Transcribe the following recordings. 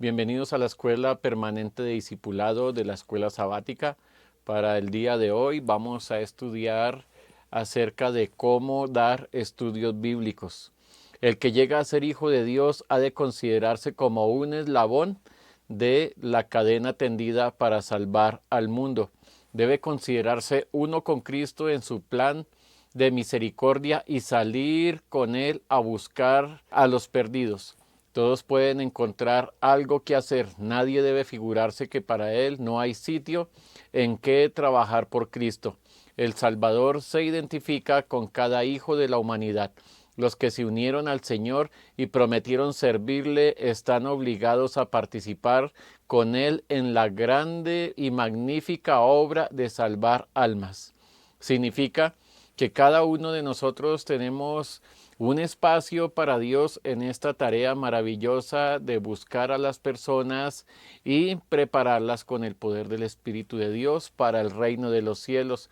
Bienvenidos a la Escuela Permanente de Discipulado de la Escuela Sabática. Para el día de hoy vamos a estudiar acerca de cómo dar estudios bíblicos. El que llega a ser hijo de Dios ha de considerarse como un eslabón de la cadena tendida para salvar al mundo. Debe considerarse uno con Cristo en su plan de misericordia y salir con Él a buscar a los perdidos. Todos pueden encontrar algo que hacer. Nadie debe figurarse que para él no hay sitio en que trabajar por Cristo. El Salvador se identifica con cada hijo de la humanidad. Los que se unieron al Señor y prometieron servirle están obligados a participar con Él en la grande y magnífica obra de salvar almas. Significa que cada uno de nosotros tenemos un espacio para Dios en esta tarea maravillosa de buscar a las personas y prepararlas con el poder del Espíritu de Dios para el reino de los cielos.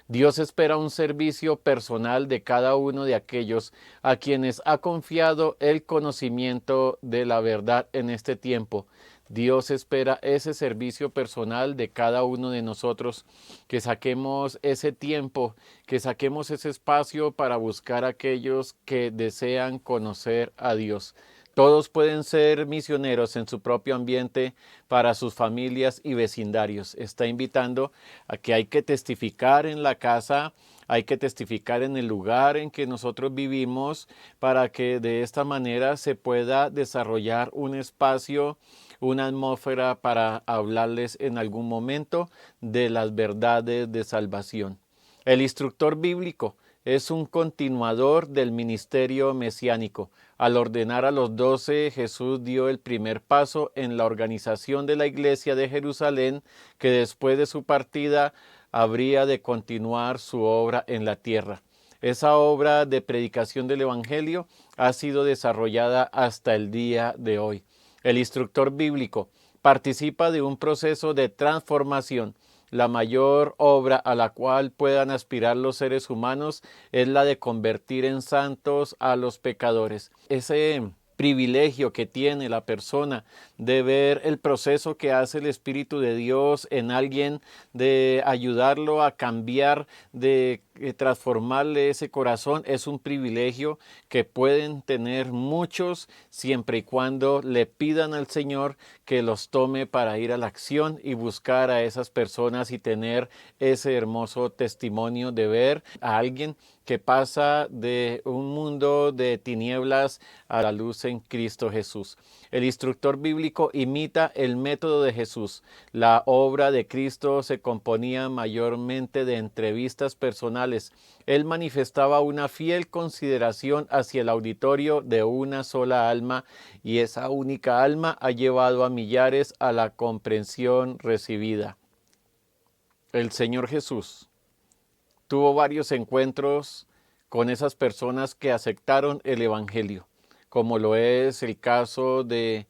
Dios espera un servicio personal de cada uno de aquellos a quienes ha confiado el conocimiento de la verdad en este tiempo. Dios espera ese servicio personal de cada uno de nosotros, que saquemos ese tiempo, que saquemos ese espacio para buscar a aquellos que desean conocer a Dios. Todos pueden ser misioneros en su propio ambiente para sus familias y vecindarios. Está invitando a que hay que testificar en la casa, hay que testificar en el lugar en que nosotros vivimos para que de esta manera se pueda desarrollar un espacio, una atmósfera para hablarles en algún momento de las verdades de salvación. El instructor bíblico es un continuador del ministerio mesiánico. Al ordenar a los 12, Jesús dio el primer paso en la organización de la iglesia de Jerusalén, que después de su partida habría de continuar su obra en la tierra. Esa obra de predicación del Evangelio ha sido desarrollada hasta el día de hoy. El instructor bíblico participa de un proceso de transformación. La mayor obra a la cual puedan aspirar los seres humanos es la de convertir en santos a los pecadores. Ese privilegio que tiene la persona de ver el proceso que hace el Espíritu de Dios en alguien, de ayudarlo a cambiar, de transformarle ese corazón, es un privilegio que pueden tener muchos siempre y cuando le pidan al Señor que los tome para ir a la acción y buscar a esas personas y tener ese hermoso testimonio de ver a alguien que pasa de un mundo de tinieblas a la luz en Cristo Jesús. El instructor bíblico imita el método de Jesús. La obra de Cristo se componía mayormente de entrevistas personales. Él manifestaba una fiel consideración hacia el auditorio de una sola alma, y esa única alma ha llevado a millares a la comprensión recibida. El Señor Jesús tuvo varios encuentros con esas personas que aceptaron el Evangelio, como lo es el caso de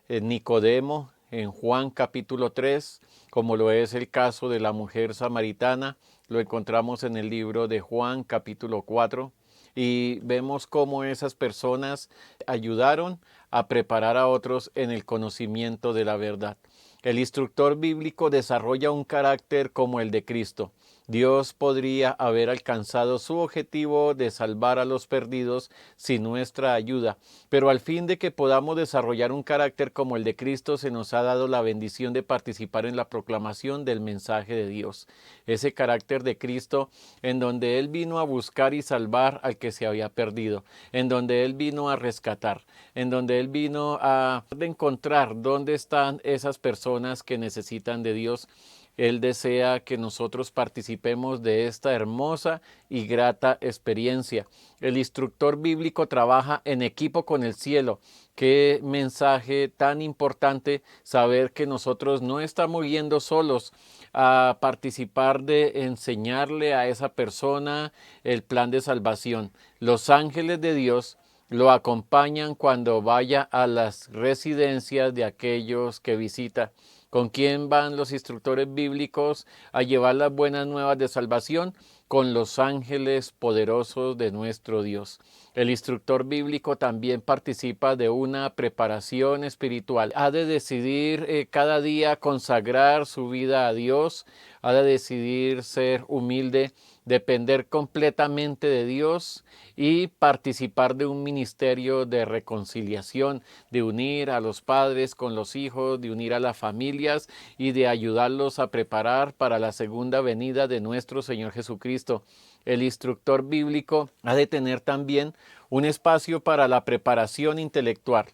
Nicodemo en Juan capítulo 3, como lo es el caso de la mujer samaritana, lo encontramos en el libro de Juan capítulo 4, y vemos cómo esas personas ayudaron a preparar a otros en el conocimiento de la verdad. El instructor bíblico desarrolla un carácter como el de Cristo. Dios podría haber alcanzado su objetivo de salvar a los perdidos sin nuestra ayuda, pero al fin de que podamos desarrollar un carácter como el de Cristo, se nos ha dado la bendición de participar en la proclamación del mensaje de Dios. Ese carácter de Cristo en donde Él vino a buscar y salvar al que se había perdido, en donde Él vino a rescatar, en donde Él vino a encontrar dónde están esas personas que necesitan de Dios. Él desea que nosotros participemos de esta hermosa y grata experiencia. El instructor bíblico trabaja en equipo con el cielo. Qué mensaje tan importante saber que nosotros no estamos yendo solos a participar de enseñarle a esa persona el plan de salvación. Los ángeles de Dios lo acompañan cuando vaya a las residencias de aquellos que visita. ¿Con quién van los instructores bíblicos a llevar las buenas nuevas de salvación? Con los ángeles poderosos de nuestro Dios. El instructor bíblico también participa de una preparación espiritual. Ha de decidir cada día consagrar su vida a Dios, ha de decidir ser humilde, depender completamente de Dios y participar de un ministerio de reconciliación, de unir a los padres con los hijos, de unir a las familias y de ayudarlos a preparar para la segunda venida de nuestro Señor Jesucristo. El instructor bíblico ha de tener también un espacio para la preparación intelectual,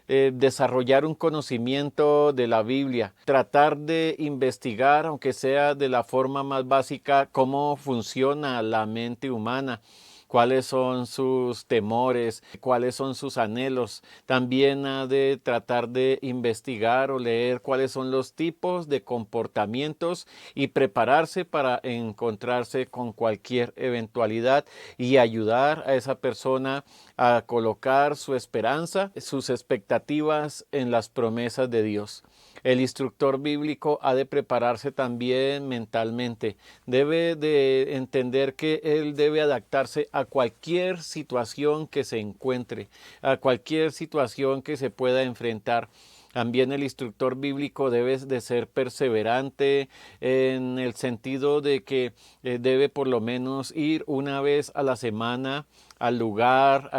desarrollar un conocimiento de la Biblia, tratar de investigar, aunque sea de la forma más básica, cómo funciona la mente humana, cuáles son sus temores, cuáles son sus anhelos. También ha de tratar de investigar o leer cuáles son los tipos de comportamientos y prepararse para encontrarse con cualquier eventualidad y ayudar a esa persona a colocar su esperanza, sus expectativas en las promesas de Dios. El instructor bíblico ha de prepararse también mentalmente. Debe de entender que él debe adaptarse a cualquier situación que se encuentre, a cualquier situación que se pueda enfrentar. También el instructor bíblico debe de ser perseverante en el sentido de que debe por lo menos ir una vez a la semana al lugar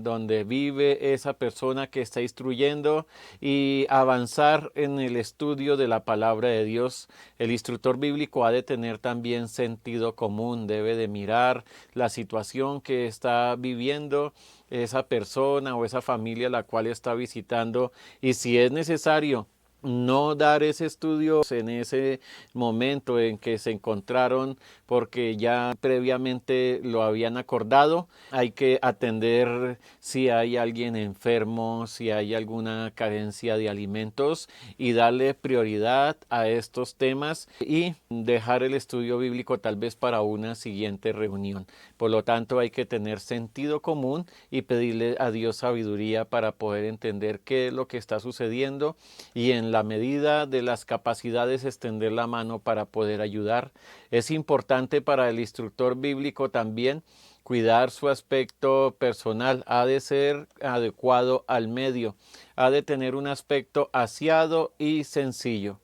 donde vive esa persona que está instruyendo y avanzar en el estudio de la palabra de Dios. El instructor bíblico ha de tener también sentido común, debe de mirar la situación que está viviendo esa persona o esa familia a la cual está visitando y si es necesario no dar ese estudio en ese momento en que se encontraron porque ya previamente lo habían acordado. Hay que atender si hay alguien enfermo, si hay alguna carencia de alimentos y darle prioridad a estos temas y dejar el estudio bíblico tal vez para una siguiente reunión. Por lo tanto, hay que tener sentido común y pedirle a Dios sabiduría para poder entender qué es lo que está sucediendo y en la medida de las capacidades extender la mano para poder ayudar. Es importante para el instructor bíblico también cuidar su aspecto personal, ha de ser adecuado al medio, ha de tener un aspecto aseado y sencillo.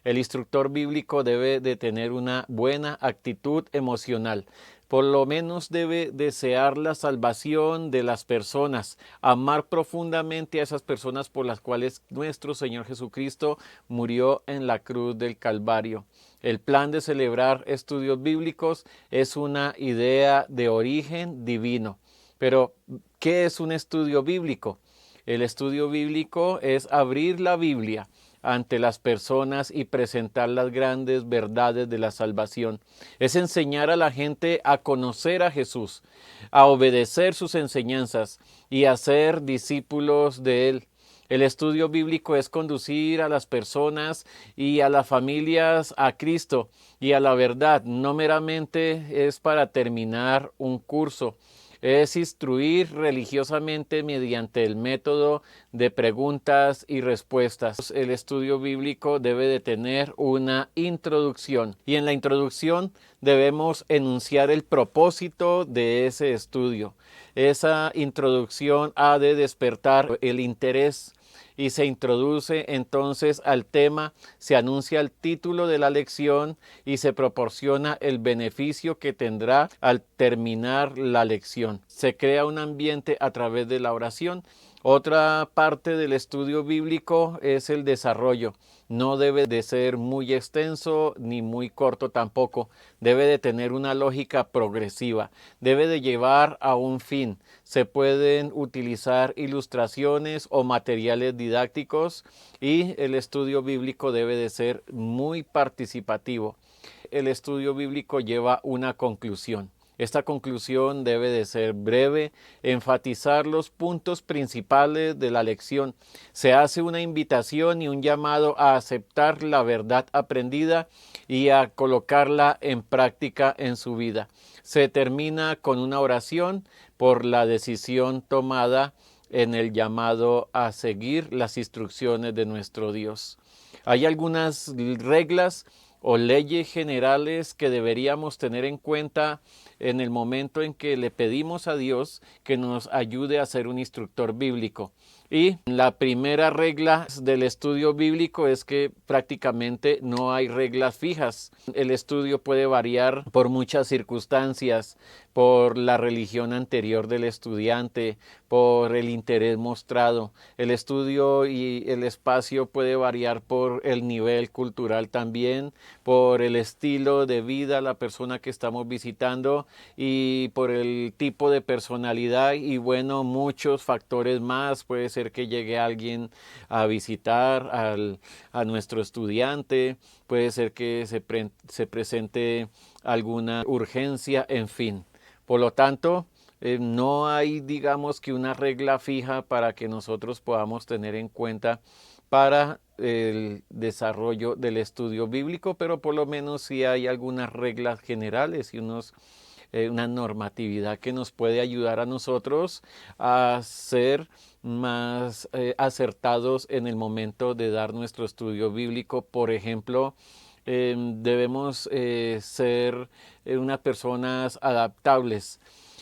El instructor bíblico debe de tener una buena actitud emocional. Por lo menos debe desear la salvación de las personas, amar profundamente a esas personas por las cuales nuestro Señor Jesucristo murió en la cruz del Calvario. El plan de celebrar estudios bíblicos es una idea de origen divino. Pero, ¿qué es un estudio bíblico? El estudio bíblico es abrir la Biblia ante las personas y presentar las grandes verdades de la salvación. Es enseñar a la gente a conocer a Jesús, a obedecer sus enseñanzas y a ser discípulos de Él. El estudio bíblico es conducir a las personas y a las familias a Cristo y a la verdad. No meramente es para terminar un curso. Es instruir religiosamente mediante el método de preguntas y respuestas. El estudio bíblico debe de tener una introducción y en la introducción debemos enunciar el propósito de ese estudio. Esa introducción ha de despertar el interés y se introduce entonces al tema, se anuncia el título de la lección y se proporciona el beneficio que tendrá al terminar la lección. Se crea un ambiente a través de la oración. Otra parte del estudio bíblico es el desarrollo. No debe de ser muy extenso ni muy corto tampoco. Debe de tener una lógica progresiva. Debe de llevar a un fin. Se pueden utilizar ilustraciones o materiales didácticos y el estudio bíblico debe de ser muy participativo. El estudio bíblico lleva una conclusión. Esta conclusión debe de ser breve, enfatizar los puntos principales de la lección. Se hace una invitación y un llamado a aceptar la verdad aprendida y a colocarla en práctica en su vida. Se termina con una oración por la decisión tomada en el llamado a seguir las instrucciones de nuestro Dios. Hay algunas reglas o leyes generales que deberíamos tener en cuenta en el momento en que le pedimos a Dios que nos ayude a ser un instructor bíblico. Y la primera regla del estudio bíblico es que prácticamente no hay reglas fijas. El estudio puede variar por muchas circunstancias, por la religión anterior del estudiante, por el interés mostrado. El estudio y el espacio puede variar por el nivel cultural también, por el estilo de vida de la persona que estamos visitando y por el tipo de personalidad y bueno, muchos factores más. Puede ser que llegue alguien a visitar a nuestro estudiante, puede ser que se presente alguna urgencia, en fin. Por lo tanto, no hay, digamos, que una regla fija para que nosotros podamos tener en cuenta para el desarrollo del estudio bíblico, pero por lo menos sí hay algunas reglas generales y una normatividad que nos puede ayudar a nosotros a ser más acertados en el momento de dar nuestro estudio bíblico. Por ejemplo, debemos ser unas personas adaptables.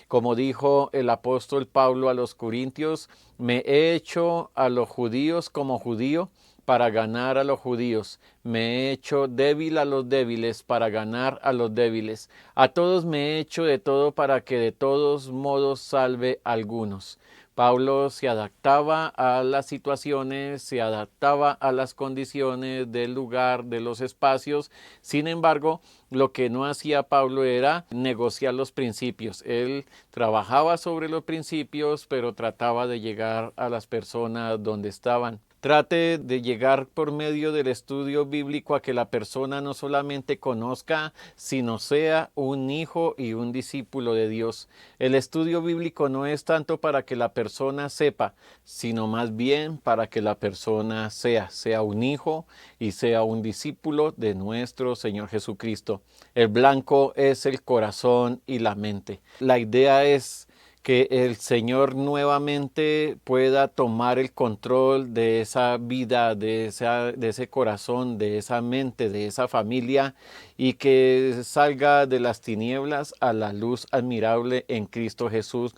Como dijo el apóstol Pablo a los Corintios, me he hecho a los judíos como judío para ganar a los judíos. Me he hecho débil a los débiles para ganar a los débiles. A todos me he hecho de todo para que de todos modos salve a algunos. Pablo se adaptaba a las situaciones, se adaptaba a las condiciones del lugar, de los espacios. Sin embargo, lo que no hacía Pablo era negociar los principios. Él trabajaba sobre los principios, pero trataba de llegar a las personas donde estaban. Trate de llegar por medio del estudio bíblico a que la persona no solamente conozca, sino sea un hijo y un discípulo de Dios. El estudio bíblico no es tanto para que la persona sepa, sino más bien para que la persona sea un hijo y sea un discípulo de nuestro Señor Jesucristo. El blanco es el corazón y la mente. La idea es que el Señor nuevamente pueda tomar el control de esa vida, de ese corazón, de esa mente, de esa familia, y que salga de las tinieblas a la luz admirable en Cristo Jesús.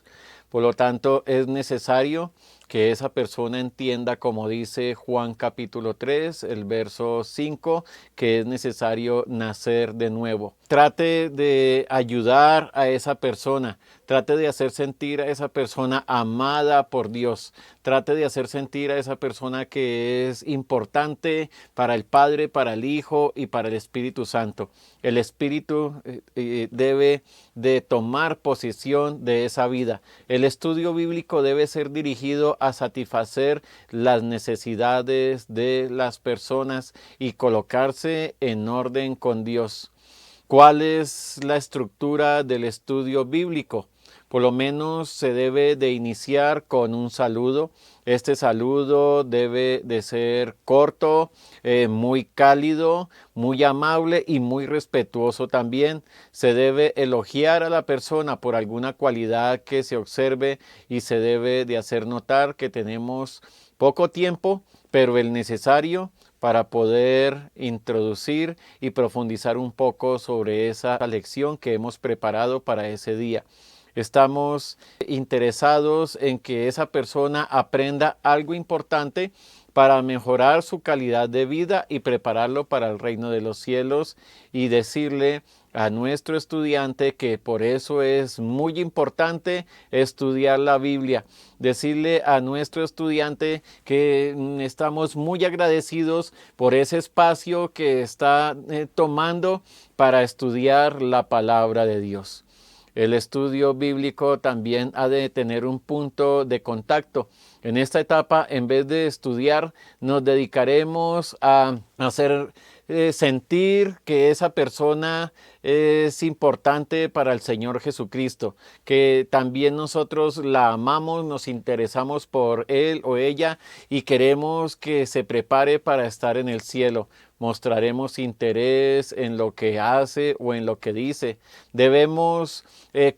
Por lo tanto, es necesario que esa persona entienda, como dice Juan capítulo 3, el verso 5, que es necesario nacer de nuevo. Trate de ayudar a esa persona, trate de hacer sentir a esa persona amada por Dios, trate de hacer sentir a esa persona que es importante para el Padre, para el Hijo y para el Espíritu Santo. El Espíritu debe de tomar posesión de esa vida. El estudio bíblico debe ser dirigido a satisfacer las necesidades de las personas y colocarse en orden con Dios. ¿Cuál es la estructura del estudio bíblico? Por lo menos se debe de iniciar con un saludo. Este saludo debe de ser corto, muy cálido, muy amable y muy respetuoso también. Se debe elogiar a la persona por alguna cualidad que se observe y se debe de hacer notar que tenemos poco tiempo, pero el necesario para poder introducir y profundizar un poco sobre esa lección que hemos preparado para ese día. Estamos interesados en que esa persona aprenda algo importante para mejorar su calidad de vida y prepararlo para el reino de los cielos, y decirle a nuestro estudiante que por eso es muy importante estudiar la Biblia. Decirle a nuestro estudiante que estamos muy agradecidos por ese espacio que está tomando para estudiar la palabra de Dios. El estudio bíblico también ha de tener un punto de contacto. En esta etapa, en vez de estudiar, nos dedicaremos a hacer sentir que esa persona es importante para el Señor Jesucristo, que también nosotros la amamos, nos interesamos por él o ella y queremos que se prepare para estar en el cielo. Mostraremos interés en lo que hace o en lo que dice. Debemos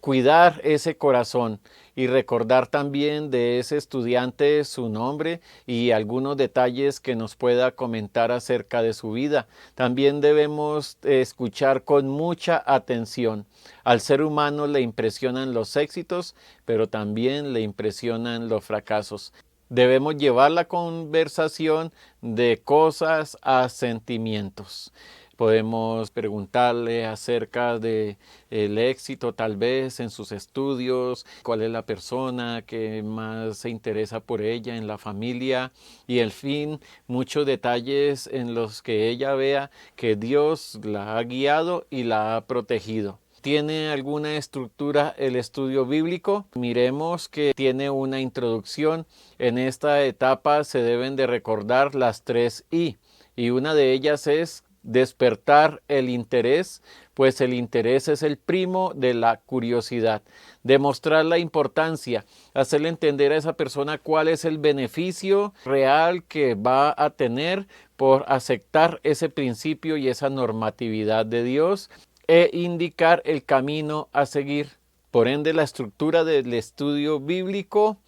cuidar ese corazón y recordar también de ese estudiante su nombre y algunos detalles que nos pueda comentar acerca de su vida. También debemos escuchar con mucha atención. Al ser humano le impresionan los éxitos, pero también le impresionan los fracasos. Debemos llevar la conversación de cosas a sentimientos. Podemos preguntarle acerca de el éxito tal vez en sus estudios, cuál es la persona que más se interesa por ella en la familia y en fin, muchos detalles en los que ella vea que Dios la ha guiado y la ha protegido. ¿Tiene alguna estructura el estudio bíblico? Miremos que tiene una introducción. En esta etapa se deben de recordar las 3 I y una de ellas es despertar el interés, pues el interés es el primo de la curiosidad. Demostrar la importancia, hacerle entender a esa persona cuál es el beneficio real que va a tener por aceptar ese principio y esa normatividad de Dios e indicar el camino a seguir. Por ende, la estructura del estudio bíblico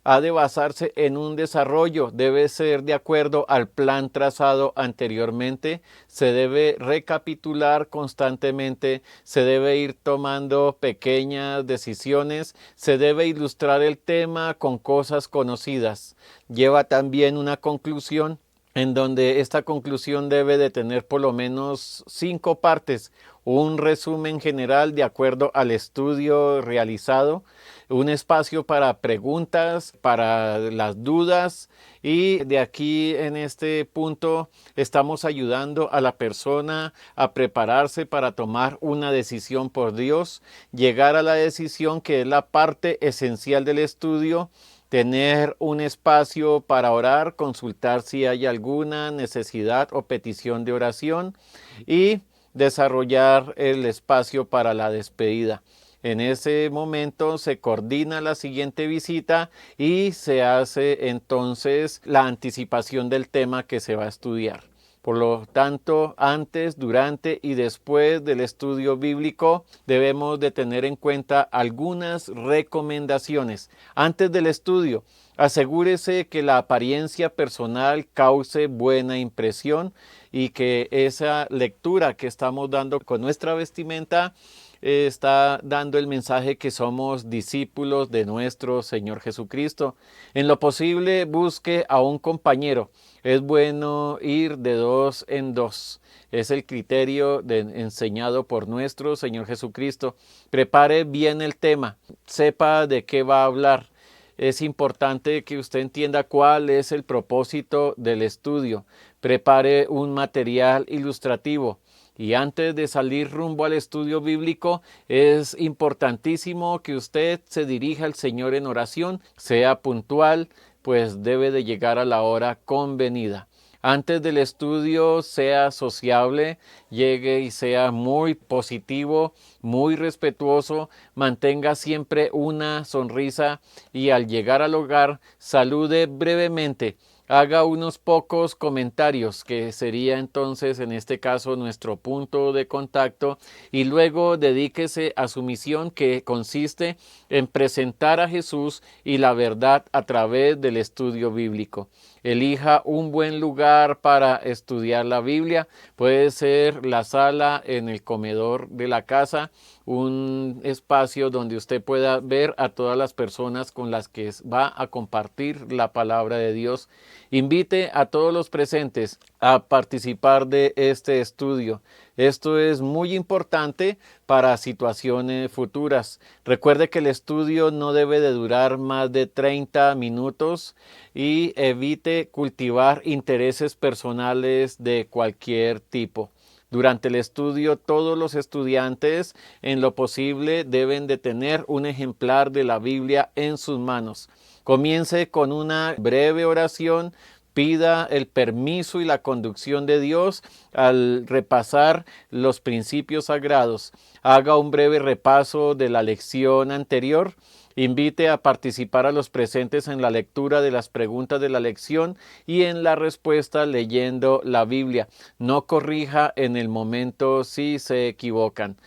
ha de basarse en un desarrollo, debe ser de acuerdo al plan trazado anteriormente, se debe recapitular constantemente, se debe ir tomando pequeñas decisiones, se debe ilustrar el tema con cosas conocidas. Lleva también una conclusión en donde esta conclusión debe de tener por lo menos 5 partes, un resumen general de acuerdo al estudio realizado, un espacio para preguntas, para las dudas y de aquí en este punto estamos ayudando a la persona a prepararse para tomar una decisión por Dios, llegar a la decisión que es la parte esencial del estudio, tener un espacio para orar, consultar si hay alguna necesidad o petición de oración y desarrollar el espacio para la despedida. En ese momento se coordina la siguiente visita y se hace entonces la anticipación del tema que se va a estudiar. Por lo tanto, antes, durante y después del estudio bíblico debemos de tener en cuenta algunas recomendaciones. Antes del estudio, asegúrese que la apariencia personal cause buena impresión y que esa lectura que estamos dando con nuestra vestimenta está dando el mensaje que somos discípulos de nuestro Señor Jesucristo. En lo posible, busque a un compañero. Es bueno ir de 2 en 2. Es el criterio enseñado por nuestro Señor Jesucristo. Prepare bien el tema. Sepa de qué va a hablar. Es importante que usted entienda cuál es el propósito del estudio. Prepare un material ilustrativo. Y antes de salir rumbo al estudio bíblico, es importantísimo que usted se dirija al Señor en oración, sea puntual, pues debe de llegar a la hora convenida. Antes del estudio, sea sociable, llegue y sea muy positivo, muy respetuoso, mantenga siempre una sonrisa y al llegar al hogar, salude brevemente. Haga unos pocos comentarios, que sería entonces en este caso nuestro punto de contacto, y luego dedíquese a su misión que consiste en presentar a Jesús y la verdad a través del estudio bíblico. Elija un buen lugar para estudiar la Biblia, puede ser la sala en el comedor de la casa, un espacio donde usted pueda ver a todas las personas con las que va a compartir la palabra de Dios. Invite a todos los presentes a participar de este estudio. Esto es muy importante para situaciones futuras. Recuerde que el estudio no debe de durar más de 30 minutos y evite cultivar intereses personales de cualquier tipo. Durante el estudio, todos los estudiantes, en lo posible, deben de tener un ejemplar de la Biblia en sus manos. Comience con una breve oración. Pida el permiso y la conducción de Dios al repasar los principios sagrados. Haga un breve repaso de la lección anterior. Invite a participar a los presentes en la lectura de las preguntas de la lección y en la respuesta leyendo la Biblia. No corrija en el momento si se equivocan.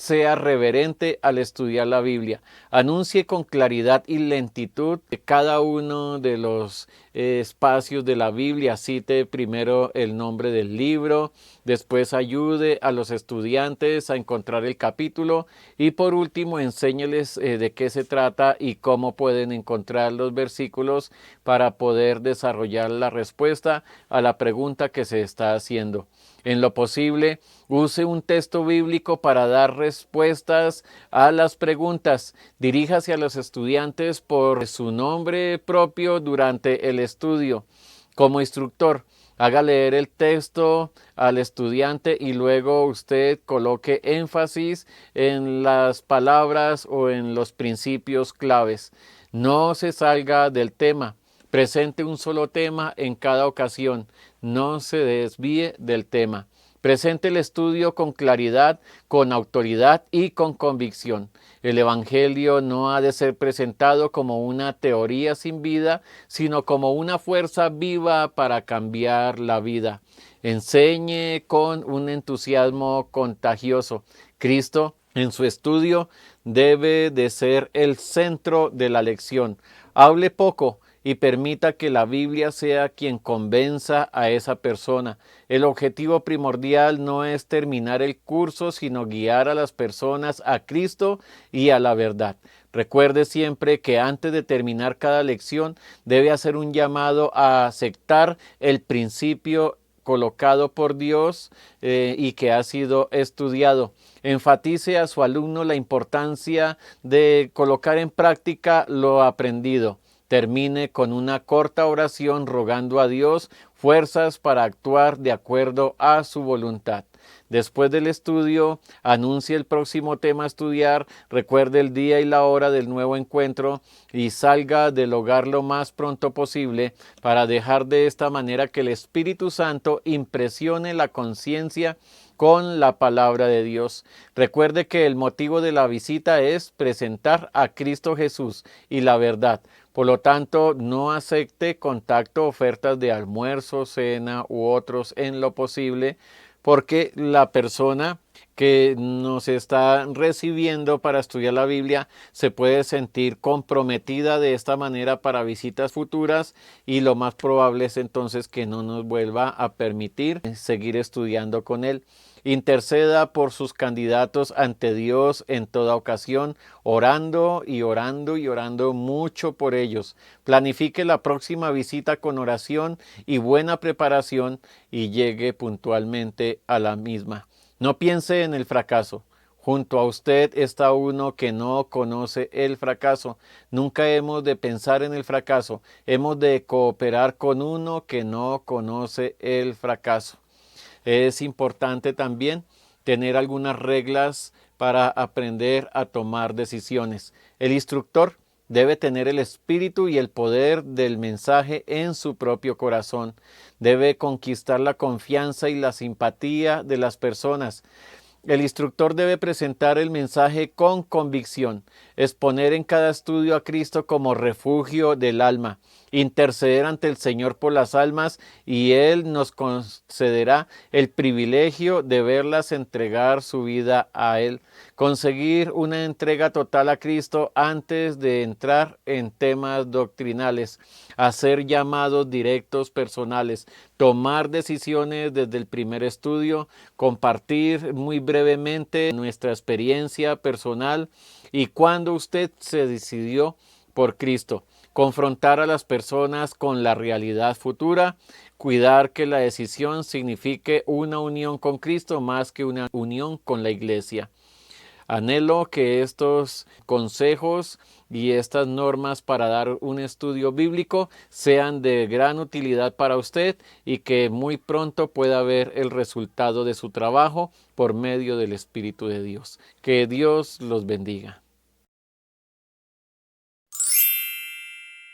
sea reverente al estudiar la Biblia. Anuncie con claridad y lentitud cada uno de los espacios de la Biblia. Cite primero el nombre del libro, después ayude a los estudiantes a encontrar el capítulo y por último enséñeles de qué se trata y cómo pueden encontrar los versículos para poder desarrollar la respuesta a la pregunta que se está haciendo. En lo posible, use un texto bíblico para dar respuestas a las preguntas. Diríjase a los estudiantes por su nombre propio durante el estudio. Como instructor, haga leer el texto al estudiante y luego usted coloque énfasis en las palabras o en los principios claves. No se salga del tema. Presente un solo tema en cada ocasión. No se desvíe del tema. Presente el estudio con claridad, con autoridad y con convicción. El Evangelio no ha de ser presentado como una teoría sin vida, sino como una fuerza viva para cambiar la vida. Enseñe con un entusiasmo contagioso. Cristo, en su estudio, debe de ser el centro de la lección. Hable poco y permita que la Biblia sea quien convenza a esa persona. El objetivo primordial no es terminar el curso, sino guiar a las personas a Cristo y a la verdad. Recuerde siempre que antes de terminar cada lección debe hacer un llamado a aceptar el principio colocado por Dios y que ha sido estudiado. Enfatice a su alumno la importancia de colocar en práctica lo aprendido. Termine con una corta oración rogando a Dios fuerzas para actuar de acuerdo a su voluntad. Después del estudio, anuncie el próximo tema a estudiar, recuerde el día y la hora del nuevo encuentro y salga del hogar lo más pronto posible para dejar de esta manera que el Espíritu Santo impresione la conciencia con la palabra de Dios. Recuerde que el motivo de la visita es presentar a Cristo Jesús y la verdad. Por lo tanto, no acepte contacto, ofertas de almuerzo, cena u otros en lo posible, porque la persona que nos está recibiendo para estudiar la Biblia se puede sentir comprometida de esta manera para visitas futuras y lo más probable es entonces que no nos vuelva a permitir seguir estudiando con él. Interceda por sus candidatos ante Dios en toda ocasión, orando y orando y orando mucho por ellos. Planifique la próxima visita con oración y buena preparación y llegue puntualmente a la misma. No piense en el fracaso. Junto a usted está uno que no conoce el fracaso. Nunca hemos de pensar en el fracaso. Hemos de cooperar con uno que no conoce el fracaso. Es importante también tener algunas reglas para aprender a tomar decisiones. El instructor debe tener el espíritu y el poder del mensaje en su propio corazón. Debe conquistar la confianza y la simpatía de las personas. El instructor debe presentar el mensaje con convicción, exponer en cada estudio a Cristo como refugio del alma, interceder ante el Señor por las almas y Él nos concederá el privilegio de verlas entregar su vida a Él. Conseguir una entrega total a Cristo antes de entrar en temas doctrinales, hacer llamados directos personales, tomar decisiones desde el primer estudio, compartir muy brevemente nuestra experiencia personal y cuando usted se decidió por Cristo. Confrontar a las personas con la realidad futura, cuidar que la decisión signifique una unión con Cristo más que una unión con la iglesia. Anhelo que estos consejos y estas normas para dar un estudio bíblico sean de gran utilidad para usted y que muy pronto pueda ver el resultado de su trabajo por medio del Espíritu de Dios. Que Dios los bendiga.